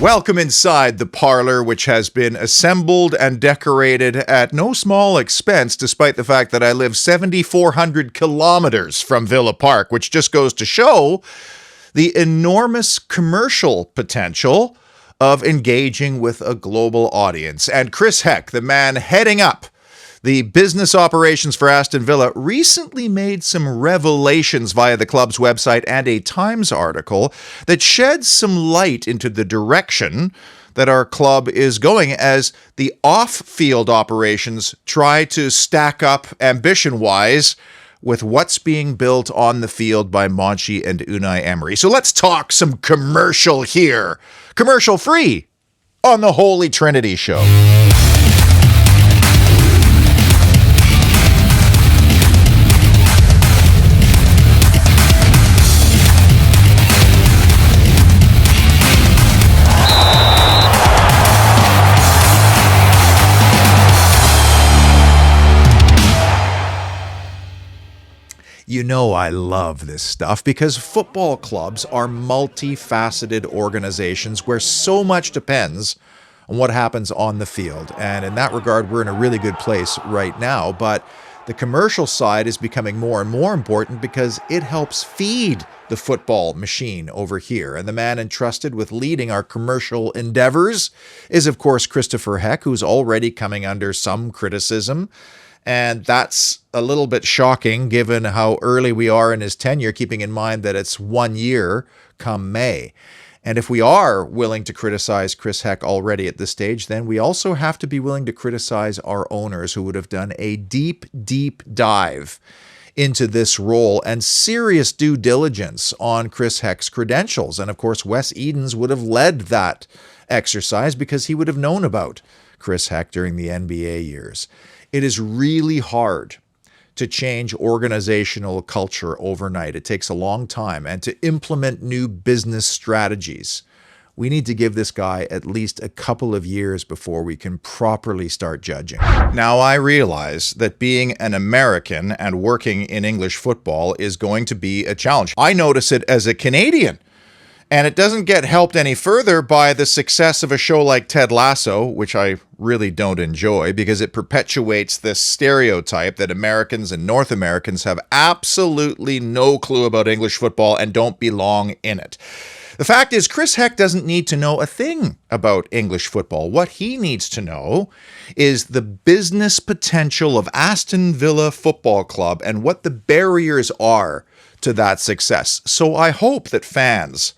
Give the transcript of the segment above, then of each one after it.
Welcome inside the parlor, which has been assembled and decorated at no small expense, despite the fact that I live 7,400 kilometers from Villa Park, which just goes to show the enormous commercial potential of engaging with a global audience. And Chris Heck, the man heading up the business operations for Aston Villa, recently made some revelations via the club's website and a Times article that sheds some light into the direction that our club is going as the off-field operations try to stack up ambition-wise with what's being built on the field by Monchi and Unai Emery. So let's talk some commercial here. Commercial-free on the Holy Trinity Show. You know I love this stuff because football clubs are multifaceted organizations where so much depends on what happens on the field. And in that regard, we're in a really good place right now. But the commercial side is becoming more and more important because it helps feed the football machine over here. And the man entrusted with leading our commercial endeavors is, of course, Christopher Heck, who's already coming under some criticism. And that's a little bit shocking given how early we are in his tenure, keeping in mind that it's 1 year come May. And if we are willing to criticize Chris Heck already at this stage, then we also have to be willing to criticize our owners who would have done a deep, deep dive into this role and serious due diligence on Chris Heck's credentials. And of course, Wes Edens would have led that exercise because he would have known about Chris Heck during the NBA years. It is really hard to change organizational culture overnight. It takes a long time. And to implement new business strategies, we need to give this guy at least a couple of years before we can properly start judging. Now, I realize that being an American and working in English football is going to be a challenge. I notice it as a Canadian. And it doesn't get helped any further by the success of a show like Ted Lasso, which I really don't enjoy because it perpetuates this stereotype that Americans and North Americans have absolutely no clue about English football and don't belong in it. The fact is, Chris Heck doesn't need to know a thing about English football. What he needs to know is the business potential of Aston Villa Football Club and what the barriers are to that success. So I hope that fans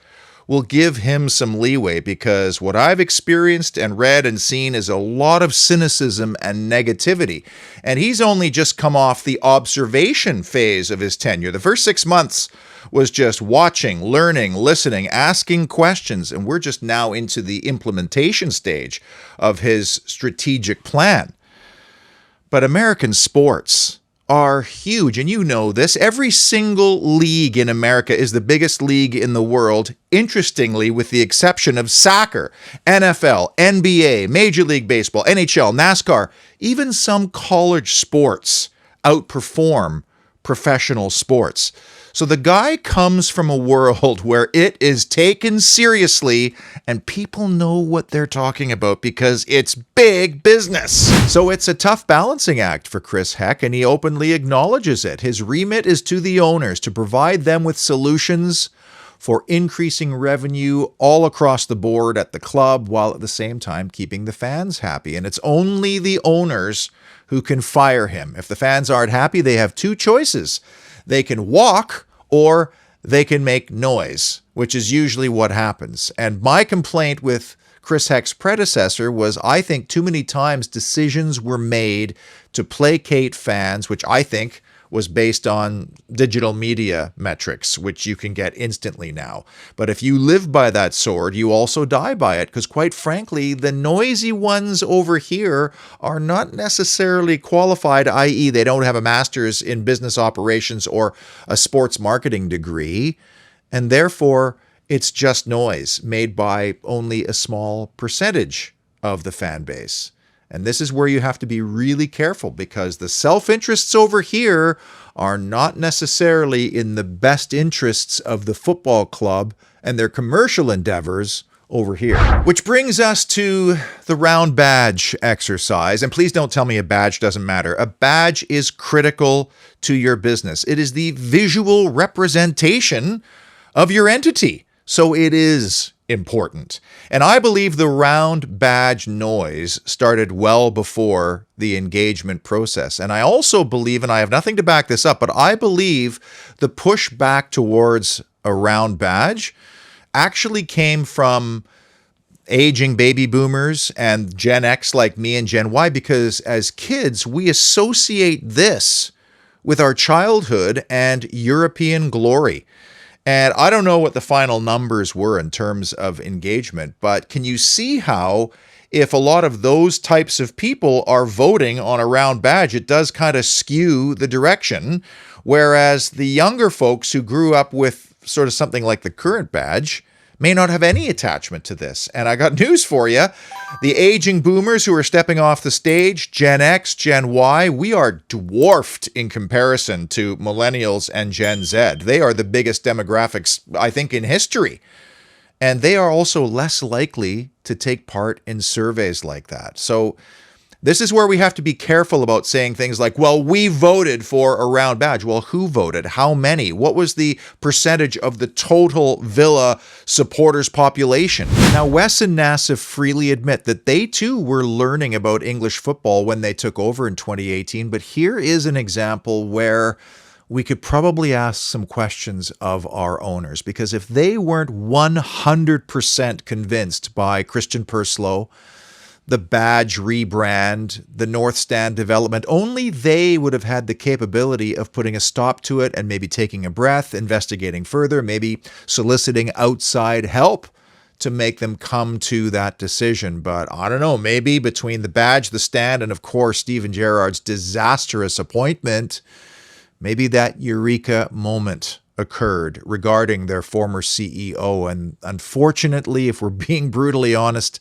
will give him some leeway because what I've experienced and read and seen is a lot of cynicism and negativity. And he's only just come off the observation phase of his tenure. The first 6 months was just watching, learning, listening, asking questions, and we're just now into the implementation stage of his strategic plan. But American sports are huge, and you know this. Every single league in America is the biggest league in the world, interestingly, with the exception of soccer, NFL, NBA, Major League Baseball, NHL, NASCAR. Even some college sports outperform professional sports. So the guy comes from a world where it is taken seriously and people know what they're talking about because it's big business. So it's a tough balancing act for Chris Heck, and he openly acknowledges it. His remit is to the owners to provide them with solutions for increasing revenue all across the board at the club while at the same time keeping the fans happy. And it's only the owners who can fire him. If the fans aren't happy, they have two choices. They can walk or they can make noise, which is usually what happens. And my complaint with Chris Heck's predecessor was I think too many times decisions were made to placate fans, which I think was based on digital media metrics, which you can get instantly now. But if you live by that sword, you also die by it, because quite frankly, the noisy ones over here are not necessarily qualified, i.e. they don't have a master's in business operations or a sports marketing degree, and therefore it's just noise made by only a small percentage of the fan base. And this is where you have to be really careful, because the self-interests over here are not necessarily in the best interests of the football club and their commercial endeavors over here. Which brings us to the round badge exercise. And please don't tell me a badge doesn't matter. A badge is critical to your business. It is the visual representation of your entity. So it is important. And I believe the round badge noise started well before the engagement process. And I also believe, and I have nothing to back this up, but I believe the push back towards a round badge actually came from aging baby boomers and Gen X like me and Gen Y, because as kids, we associate this with our childhood and European glory. And I don't know what the final numbers were in terms of engagement, but can you see how if a lot of those types of people are voting on a round badge, it does kind of skew the direction, whereas the younger folks who grew up with sort of something like the current badge may not have any attachment to this. And I got news for you. The aging boomers who are stepping off the stage, Gen X, Gen Y, we are dwarfed in comparison to millennials and Gen Z. They are the biggest demographics, I think, in history. And they are also less likely to take part in surveys like that. So this is where we have to be careful about saying things like, well, we voted for a round badge. Well, who voted? How many? What was the percentage of the total Villa supporters population? Now, Wes and Nassif freely admit that they too were learning about English football when they took over in 2018. But here is an example where we could probably ask some questions of our owners, because if they weren't 100% convinced by Christian Purslow, the badge rebrand, the North Stand development, only they would have had the capability of putting a stop to it and maybe taking a breath, investigating further, maybe soliciting outside help to make them come to that decision. But I don't know, maybe between the badge, the stand, and of course, Steven Gerrard's disastrous appointment, maybe that eureka moment occurred regarding their former CEO. And unfortunately, if we're being brutally honest,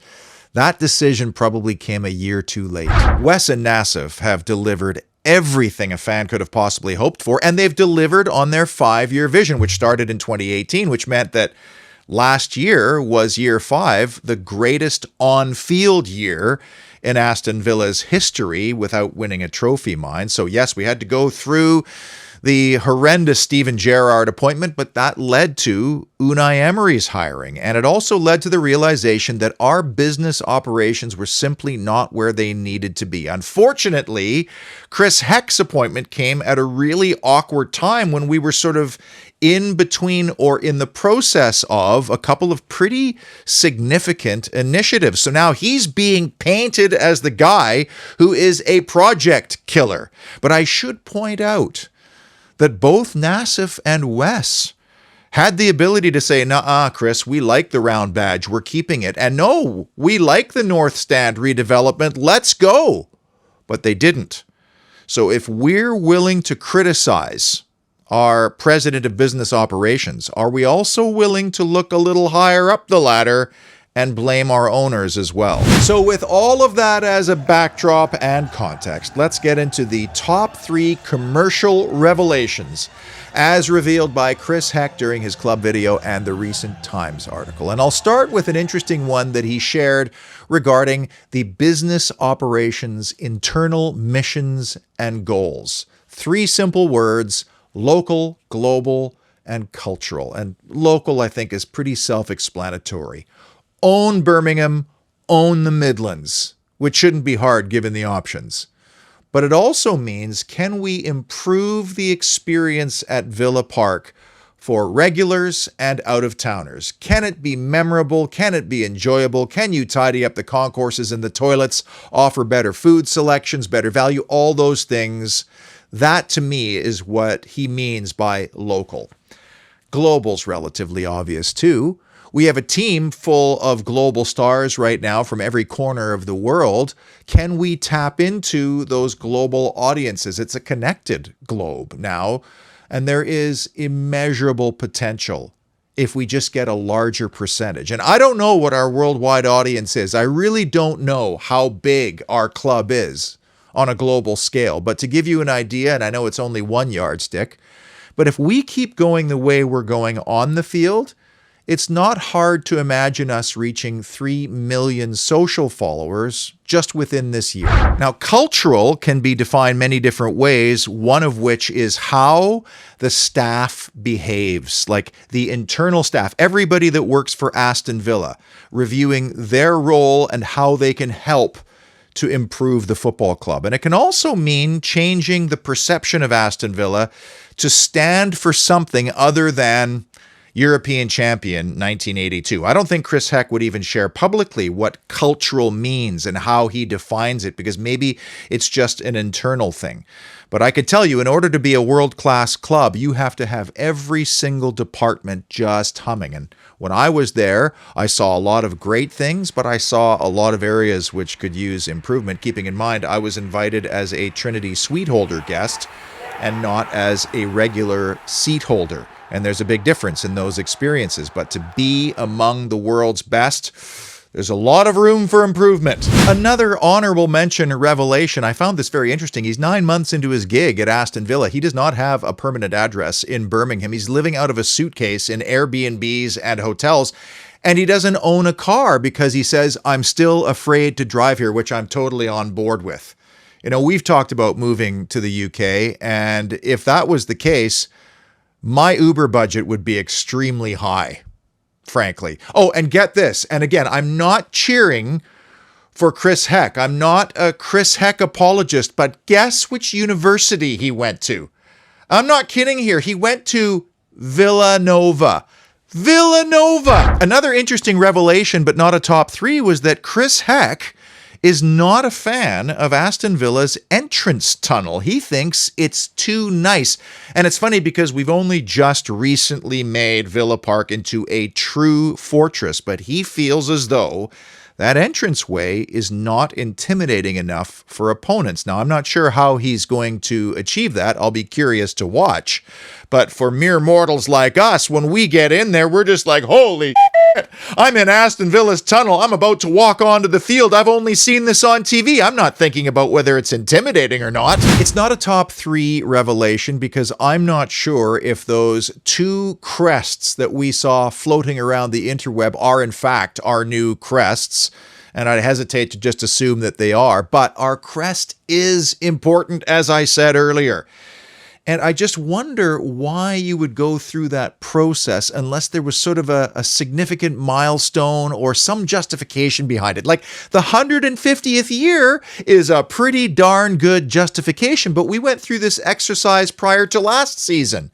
that decision probably came a year too late. Wes and Nassif have delivered everything a fan could have possibly hoped for, and they've delivered on their 5-year vision, which started in 2018, which meant that last year was year 5, the greatest on-field year in Aston Villa's history without winning a trophy, mind. So yes, we had to go through the horrendous Steven Gerrard appointment, but that led to Unai Emery's hiring. And it also led to the realization that our business operations were simply not where they needed to be. Unfortunately, Chris Heck's appointment came at a really awkward time when we were sort of in between or in the process of a couple of pretty significant initiatives. So now he's being painted as the guy who is a project killer. But I should point out that both Nassif and Wes had the ability to say, "Nuh-uh, Chris, we like the round badge, we're keeping it. And no, we like the North Stand redevelopment, let's go." But they didn't. So if we're willing to criticize our president of business operations, are we also willing to look a little higher up the ladder and blame our owners as well? So with all of that as a backdrop and context, let's get into the top 3 commercial revelations as revealed by Chris Heck during his club video and the recent Times article. And I'll start with an interesting one that he shared regarding the business operations internal missions and goals. 3 simple words: local, global, and cultural. And local, I think, is pretty self-explanatory. Own Birmingham, own the Midlands, which shouldn't be hard given the options. But it also means, can we improve the experience at Villa Park for regulars and out-of-towners? Can it be memorable? Can it be enjoyable? Can you tidy up the concourses and the toilets, offer better food selections, better value, all those things? That, to me, is what he means by local. Global's relatively obvious, too. We have a team full of global stars right now from every corner of the world. Can we tap into those global audiences? It's a connected globe now, and there is immeasurable potential if we just get a larger percentage. And I don't know what our worldwide audience is. I really don't know how big our club is on a global scale. But to give you an idea, and I know it's only one yardstick, but if we keep going the way we're going on the field, it's not hard to imagine us reaching 3 million social followers just within this year. Now, cultural can be defined many different ways, one of which is how the staff behaves, like the internal staff, everybody that works for Aston Villa, reviewing their role and how they can help to improve the football club. And it can also mean changing the perception of Aston Villa to stand for something other than European champion 1982. I don't think Chris Heck would even share publicly what cultural means and how he defines it, because maybe it's just an internal thing. But I could tell you, in order to be a world-class club, you have to have every single department just humming. And when I was there, I saw a lot of great things, but I saw a lot of areas which could use improvement, keeping in mind I was invited as a Trinity suite holder guest and not as a regular seat holder. And there's a big difference in those experiences. But to be among the world's best, there's a lot of room for improvement. Another honorable mention revelation, I found this very interesting. He's 9 months into his gig at Aston Villa. He does not have a permanent address in Birmingham. He's living out of a suitcase in Airbnbs and hotels. And he doesn't own a car because he says, I'm still afraid to drive here, which I'm totally on board with. You know, we've talked about moving to the UK, and if that was the case, my Uber budget would be extremely high, frankly. Oh, and get this. And again, I'm not cheering for Chris Heck. I'm not a Chris Heck apologist, but guess which university he went to? I'm not kidding here. He went to Villanova. Villanova! Another interesting revelation, but not a top three, was that Chris Heck is not a fan of Aston Villa's entrance tunnel. He thinks it's too nice. And it's funny because we've only just recently made Villa Park into a true fortress, but he feels as though that entranceway is not intimidating enough for opponents. Now, I'm not sure how he's going to achieve that. I'll be curious to watch. But for mere mortals like us, when we get in there, we're just like, holy shit, I'm in Aston Villa's tunnel. I'm about to walk onto the field. I've only seen this on TV. I'm not thinking about whether it's intimidating or not. It's not a top three revelation because I'm not sure if those two crests that we saw floating around the interweb are in fact our new crests. And I hesitate to just assume that they are. But our crest is important, as I said earlier. And I just wonder why you would go through that process unless there was sort of a significant milestone or some justification behind it. Like the 150th year is a pretty darn good justification, but we went through this exercise prior to last season.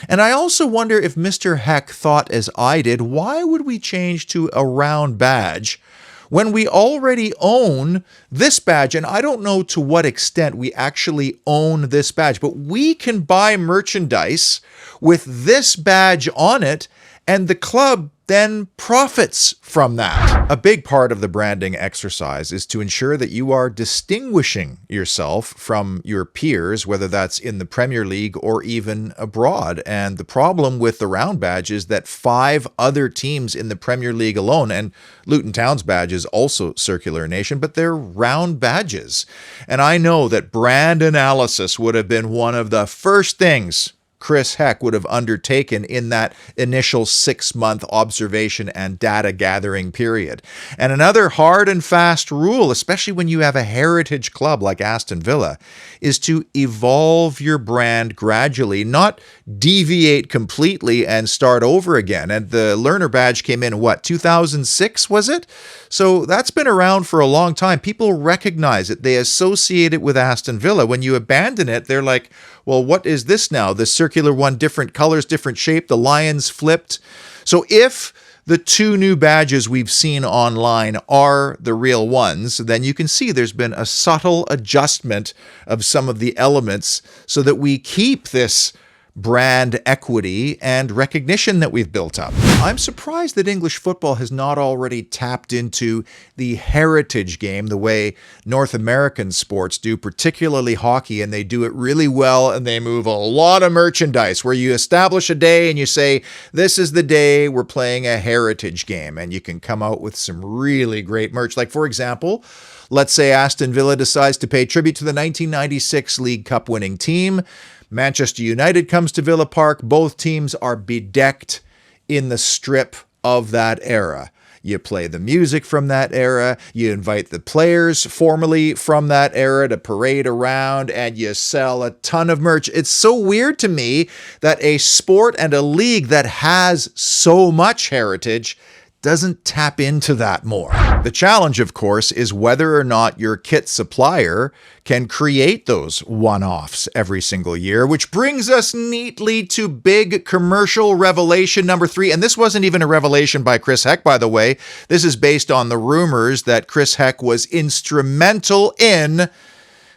And I also wonder if Mr. Heck thought as I did, why would we change to a round badge when we already own this badge? And I don't know to what extent we actually own this badge, but we can buy merchandise with this badge on it, and the club then profits from that. A big part of the branding exercise is to ensure that you are distinguishing yourself from your peers, whether that's in the Premier League or even abroad. And the problem with the round badge is that 5 other teams in the Premier League alone, and Luton Town's badge is also circular in nation, but they're round badges. And I know that brand analysis would have been one of the first things Chris Heck would have undertaken in that initial 6-month observation and data gathering period. And another hard and fast rule, especially when you have a heritage club like Aston Villa, is to evolve your brand gradually, not deviate completely and start over again. And the learner badge came in, 2006 was it? So that's been around for a long time. People recognize it. They associate it with Aston Villa. When you abandon it, they're like, well, what is this now? The circular one, different colors, different shape, the lions flipped. So if the 2 new badges we've seen online are the real ones, then you can see there's been a subtle adjustment of some of the elements so that we keep this brand equity and recognition that we've built up. I'm surprised that English football has not already tapped into the heritage game the way North American sports do, particularly hockey, and they do it really well, and they move a lot of merchandise where you establish a day and you say, this is the day we're playing a heritage game, and you can come out with some really great merch. Like, for example, let's say Aston Villa decides to pay tribute to the 1996 League Cup winning team. Manchester United comes to Villa Park. Both teams are bedecked in the strip of that era. You play the music from that era, you invite the players formerly from that era to parade around, and you sell a ton of merch. It's so weird to me that a sport and a league that has so much heritage doesn't tap into that more. The challenge, of course, is whether or not your kit supplier can create those one-offs every single year, which brings us neatly to big commercial revelation number 3. And this wasn't even a revelation by Chris Heck, by the way. This is based on the rumors that Chris Heck was instrumental in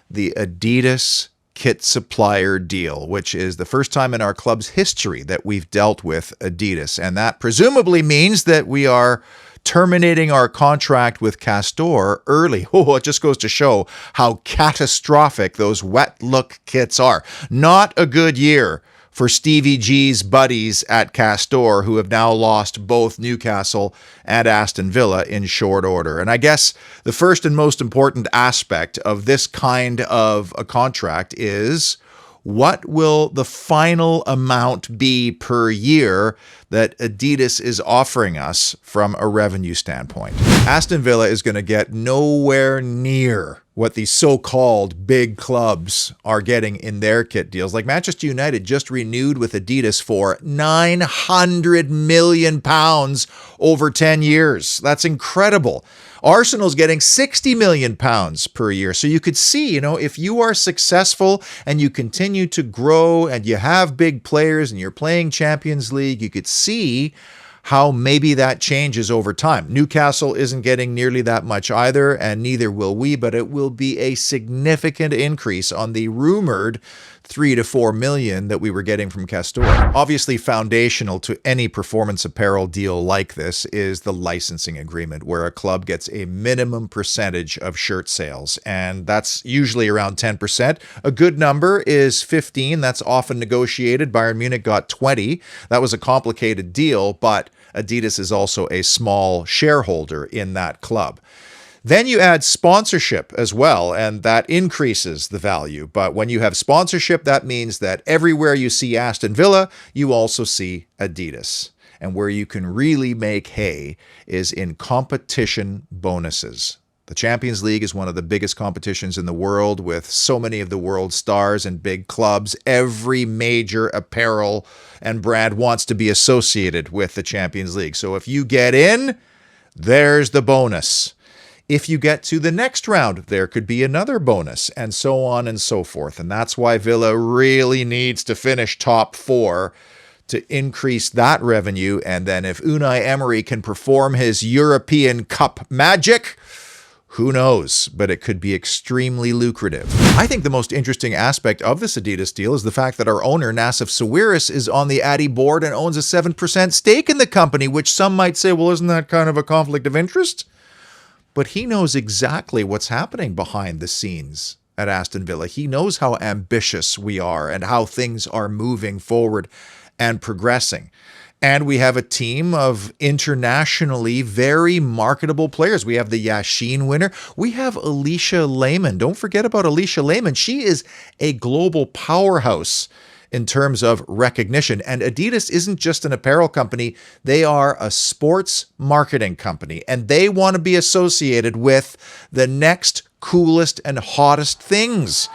the Adidas kit supplier deal, which is the first time in our club's history that we've dealt with Adidas. And that presumably means that we are terminating our contract with Castor early. Oh, it just goes to show how catastrophic those wet look kits are. Not a good year for Stevie G's buddies at Castor, who have now lost both Newcastle and Aston Villa in short order. And I guess the first and most important aspect of this kind of a contract is, what will the final amount be per year that Adidas is offering us from a revenue standpoint? Aston Villa is going to get nowhere near what these so-called big clubs are getting in their kit deals. Like Manchester United just renewed with Adidas for £900 million over 10 years. That's incredible. Arsenal's getting £60 million per year. So you could see, if you are successful and you continue to grow and you have big players and you're playing Champions League, you could see how maybe that changes over time. Newcastle isn't getting nearly that much either, and neither will we, but it will be a significant increase on the rumored 3 to 4 million that we were getting from Castor. Obviously, foundational to any performance apparel deal like this is the licensing agreement, where a club gets a minimum percentage of shirt sales, and that's usually around 10%. A good number is 15. That's often negotiated. Bayern Munich got 20. That was a complicated deal, but Adidas is also a small shareholder in that club. Then you add sponsorship as well, and that increases the value. But when you have sponsorship, that means that everywhere you see Aston Villa, you also see Adidas. And where you can really make hay is in competition bonuses. The Champions League is one of the biggest competitions in the world, with so many of the world's stars and big clubs. Every major apparel and brand wants to be associated with the Champions League. So if you get in, there's the bonus. If you get to the next round, there could be another bonus, and so on and so forth. And that's why Villa really needs to finish top 4 to increase that revenue. And then if Unai Emery can perform his European Cup magic, who knows, but it could be extremely lucrative. I think the most interesting aspect of this Adidas deal is the fact that our owner, Nassif Sawiris, is on the Adi board and owns a 7% stake in the company, which some might say, well, isn't that kind of a conflict of interest? But he knows exactly what's happening behind the scenes at Aston Villa. He knows how ambitious we are and how things are moving forward and progressing. And we have a team of internationally very marketable players. We have the Yashin winner. We have Alicia Lehman. Don't forget about Alicia Lehman. She is a global powerhouse in terms of recognition. And Adidas isn't just an apparel company. They are a sports marketing company, and they want to be associated with the next coolest and hottest things.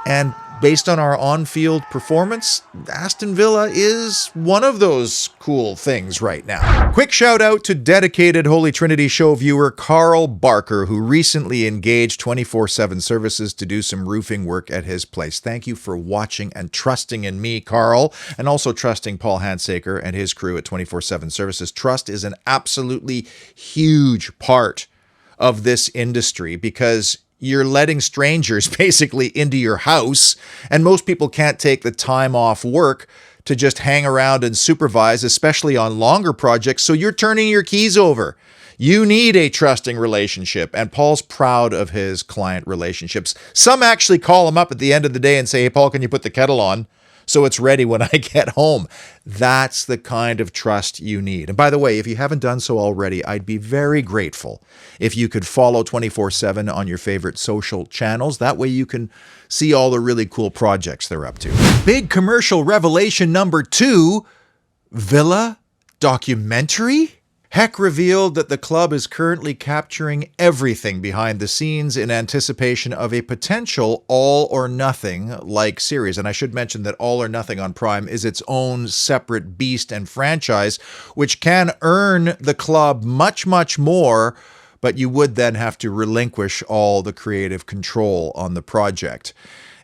And based on our on-field performance, Aston Villa is one of those cool things right now. Quick shout out to dedicated Holy Trinity show viewer Carl Barker, who recently engaged 24/7 Services to do some roofing work at his place. Thank you for watching and trusting in me, Carl, and also trusting Paul Handsaker and his crew at 24/7 Services. Trust is an absolutely huge part of this industry, because you're letting strangers basically into your house, and most people can't take the time off work to just hang around and supervise, especially on longer projects, so you're turning your keys over. You need a trusting relationship, and Paul's proud of his client relationships. Some actually call him up at the end of the day and say, hey, Paul, can you put the kettle on so it's ready when I get home? That's the kind of trust you need. And by the way, if you haven't done so already, I'd be very grateful if you could follow 24/7 on your favorite social channels. That way you can see all the really cool projects they're up to. Big commercial revelation number 2, Villa documentary? Heck revealed that the club is currently capturing everything behind the scenes in anticipation of a potential All or Nothing like series. And I should mention that All or Nothing on Prime is its own separate beast and franchise, which can earn the club much, much more, but you would then have to relinquish all the creative control on the project.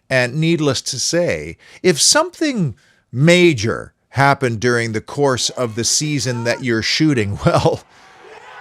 And needless to say, if something major happened during the course of the season that you're shooting, well,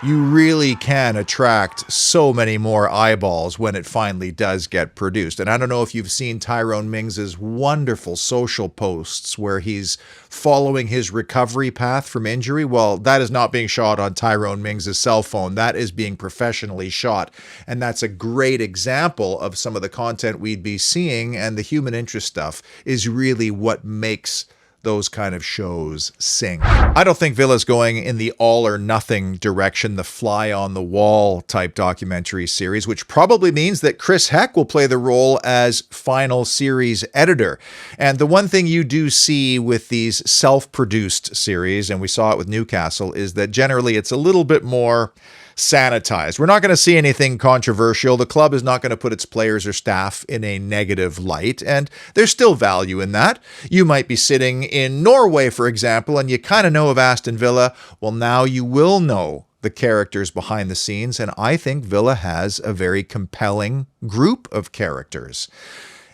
you really can attract so many more eyeballs when it finally does get produced. And I don't know if you've seen Tyrone Mings's wonderful social posts where he's following his recovery path from injury. Well, that is not being shot on Tyrone Mings's cell phone. That is being professionally shot. And that's a great example of some of the content we'd be seeing. And the human interest stuff is really what makes those kind of shows sing. I don't think Villa's going in the all or nothing direction, the fly on the wall type documentary series, which probably means that Chris Heck will play the role as final series editor. And the one thing you do see with these self-produced series, and we saw it with Newcastle, is that generally it's a little bit more sanitized. We're not going to see anything controversial. The club is not going to put its players or staff in a negative light, and there's still value in that. You might be sitting in Norway, for example, and you kind of know of Aston Villa. Well, now you will know the characters behind the scenes, and I think Villa has a very compelling group of characters.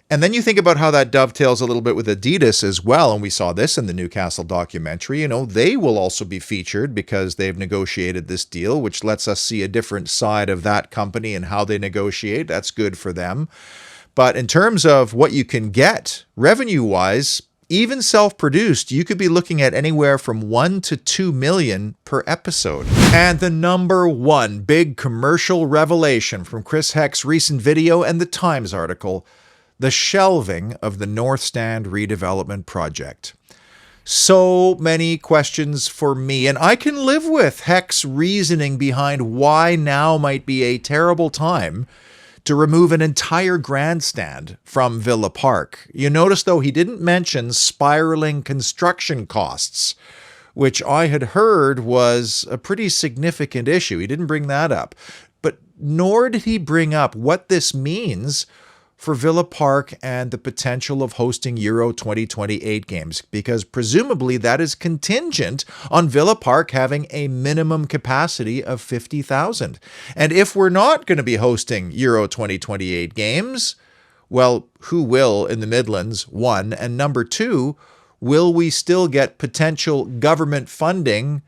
And then you think about how that dovetails a little bit with Adidas as well, and we saw this in the Newcastle documentary. You know, they will also be featured because they've negotiated this deal, which lets us see a different side of that company and how they negotiate. That's good for them. But in terms of what you can get revenue-wise, even self-produced, you could be looking at anywhere from 1 to 2 million per episode. And the number one big commercial revelation from Chris Heck's recent video and the Times article: the shelving of the North Stand redevelopment project. So many questions for me, and I can live with Heck's reasoning behind why now might be a terrible time to remove an entire grandstand from Villa Park. You notice, though, he didn't mention spiraling construction costs, which I had heard was a pretty significant issue. He didn't bring that up, but nor did he bring up what this means for Villa Park and the potential of hosting Euro 2028 games, because presumably that is contingent on Villa Park having a minimum capacity of 50,000. And if we're not going to be hosting Euro 2028 games, well, who will in the Midlands, one? And number two, will we still get potential government funding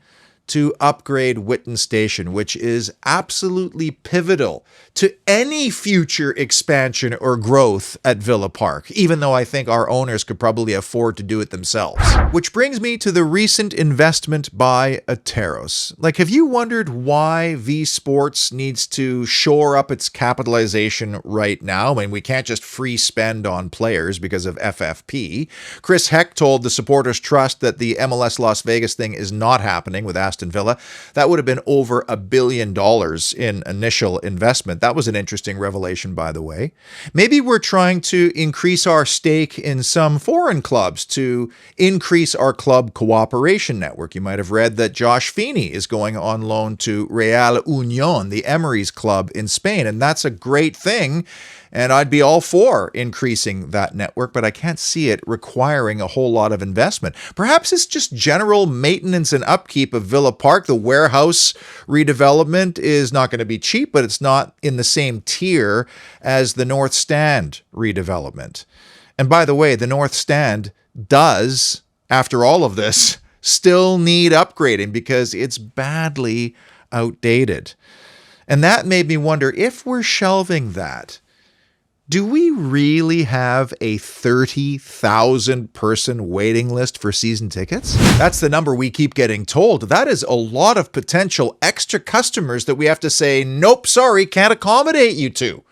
to upgrade Whitton Station, which is absolutely pivotal to any future expansion or growth at Villa Park, even though I think our owners could probably afford to do it themselves. Which brings me to the recent investment by Ateros. Like, have you wondered why V Sports needs to shore up its capitalization right now? I mean, we can't just free spend on players because of FFP. Chris Heck told the Supporters Trust that the MLS Las Vegas thing is not happening with Aston Villa. That would have been over $1 billion in initial investment. That was an interesting revelation, by the way. Maybe we're trying to increase our stake in some foreign clubs to increase our club cooperation network. You might have read that Josh Feeney is going on loan to Real Union, the Emery's club in Spain, and that's a great thing. And I'd be all for increasing that network, but I can't see it requiring a whole lot of investment. Perhaps it's just general maintenance and upkeep of Villa Park. The warehouse redevelopment is not going to be cheap, but it's not in the same tier as the North Stand redevelopment. And by the way, the North Stand does, after all of this, still need upgrading because it's badly outdated. And that made me wonder, if we're shelving that, do we really have a 30,000 person waiting list for season tickets? That's the number we keep getting told. That is a lot of potential extra customers that we have to say, nope, sorry, can't accommodate you to.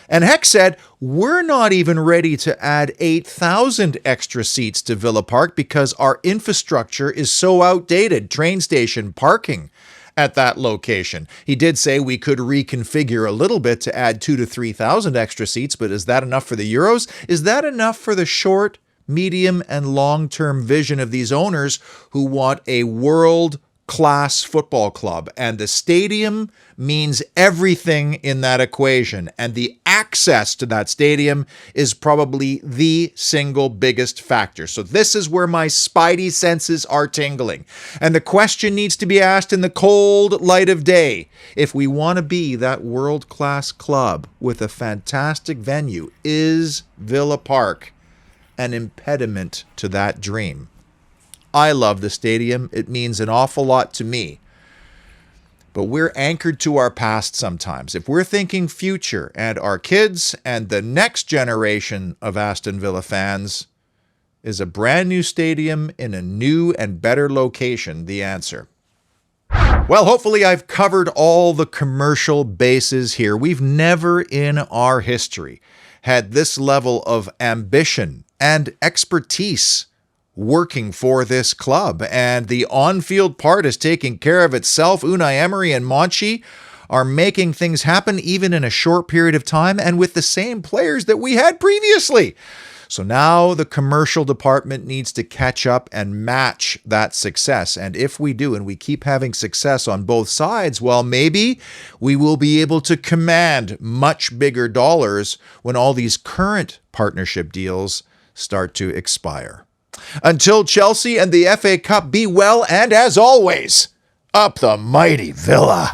And Heck said, we're not even ready to add 8,000 extra seats to Villa Park because our infrastructure is so outdated. Train station, parking at that location. He did say we could reconfigure a little bit to add 2,000 to 3,000 extra seats, but is that enough for the Euros? Is that enough for the short, medium, and long-term vision of these owners who want a world class football club, and the stadium means everything in that equation, and the access to that stadium is probably the single biggest factor. So this is where my spidey senses are tingling, and the question needs to be asked in the cold light of day. If we want to be that world-class club with a fantastic venue, is Villa Park an impediment to that dream? I love the stadium. It means an awful lot to me. But we're anchored to our past sometimes. If we're thinking future and our kids and the next generation of Aston Villa fans, is a brand new stadium in a new and better location the answer? Well, hopefully I've covered all the commercial bases here. We've never in our history had this level of ambition and expertise working for this club, and the on-field part is taking care of itself. Unai Emery and Monchi are making things happen even in a short period of time and with the same players that we had previously. So now the commercial department needs to catch up and match that success. And if we do, and we keep having success on both sides, well, maybe we will be able to command much bigger dollars when all these current partnership deals start to expire. Until Chelsea and the FA Cup, be well, and as always, up the mighty Villa.